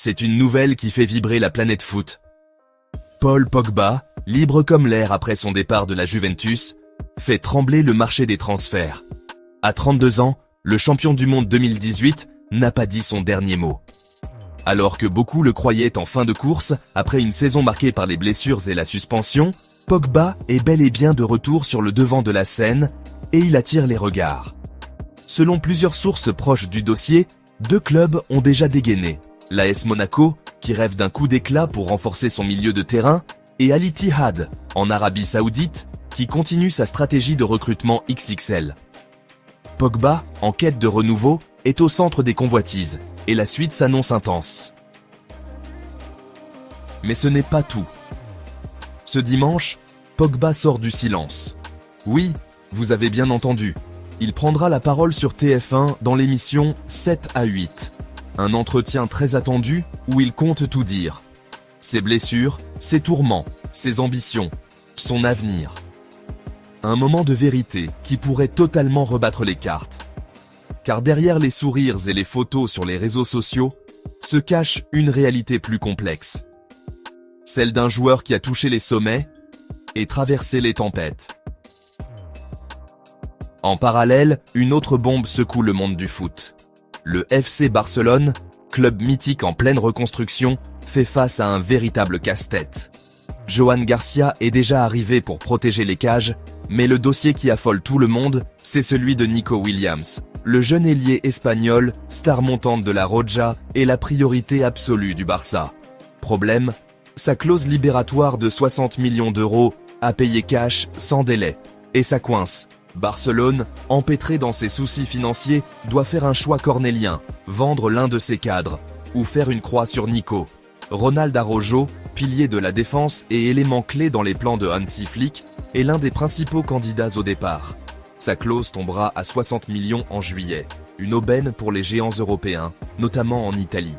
c'est une nouvelle qui fait vibrer la planète foot. Paul Pogba, libre comme l'air après son départ de la Juventus, fait trembler le marché des transferts. À 32 ans, le champion du monde 2018 n'a pas dit son dernier mot. Alors que beaucoup le croyaient en fin de course, après une saison marquée par les blessures et la suspension, Pogba est bel et bien de retour sur le devant de la scène et il attire les regards. Selon plusieurs sources proches du dossier, 2 clubs ont déjà dégainé. L'AS Monaco, qui rêve d'un coup d'éclat pour renforcer son milieu de terrain, et Al Ittihad, en Arabie Saoudite, qui continue sa stratégie de recrutement XXL. Pogba, en quête de renouveau, est au centre des convoitises, et la suite s'annonce intense. Mais ce n'est pas tout. Ce dimanche, Pogba sort du silence. Oui, vous avez bien entendu. Il prendra la parole sur TF1 dans l'émission 7 à 8. Un entretien très attendu où il compte tout dire. Ses blessures, ses tourments, ses ambitions, son avenir. Un moment de vérité qui pourrait totalement rebattre les cartes. Car derrière les sourires et les photos sur les réseaux sociaux, se cache une réalité plus complexe. Celle d'un joueur qui a touché les sommets et traversé les tempêtes. En parallèle, une autre bombe secoue le monde du foot. Le FC Barcelone, club mythique en pleine reconstruction, fait face à un véritable casse-tête. Johan Garcia est déjà arrivé pour protéger les cages, mais le dossier qui affole tout le monde, c'est celui de Nico Williams. Le jeune ailier espagnol, star montante de la Roja, est la priorité absolue du Barça. Problème, sa clause libératoire de 60 millions d'euros a payé cash sans délai. Et ça coince. Barcelone, empêtré dans ses soucis financiers, doit faire un choix cornélien, vendre l'un de ses cadres, ou faire une croix sur Nico. Ronald Araujo, pilier de la défense et élément clé dans les plans de Hansi Flick, est l'un des principaux candidats au départ. Sa clause tombera à 60 millions en juillet, une aubaine pour les géants européens, notamment en Italie.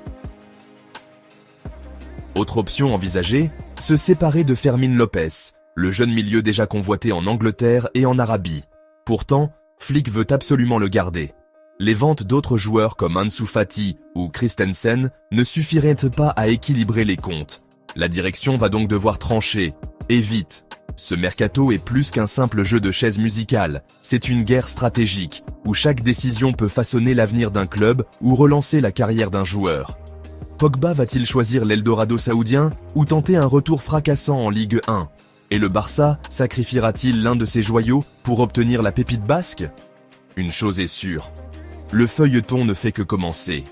Autre option envisagée, se séparer de Fermín López, le jeune milieu déjà convoité en Angleterre et en Arabie. Pourtant, Flick veut absolument le garder. Les ventes d'autres joueurs comme Ansu Fati ou Christensen ne suffiraient pas à équilibrer les comptes. La direction va donc devoir trancher, et vite. Ce mercato est plus qu'un simple jeu de chaises musicales, c'est une guerre stratégique, où chaque décision peut façonner l'avenir d'un club ou relancer la carrière d'un joueur. Pogba va-t-il choisir l'Eldorado saoudien ou tenter un retour fracassant en Ligue 1 ? Et le Barça sacrifiera-t-il l'un de ses joyaux pour obtenir la pépite basque ? Une chose est sûre, le feuilleton ne fait que commencer.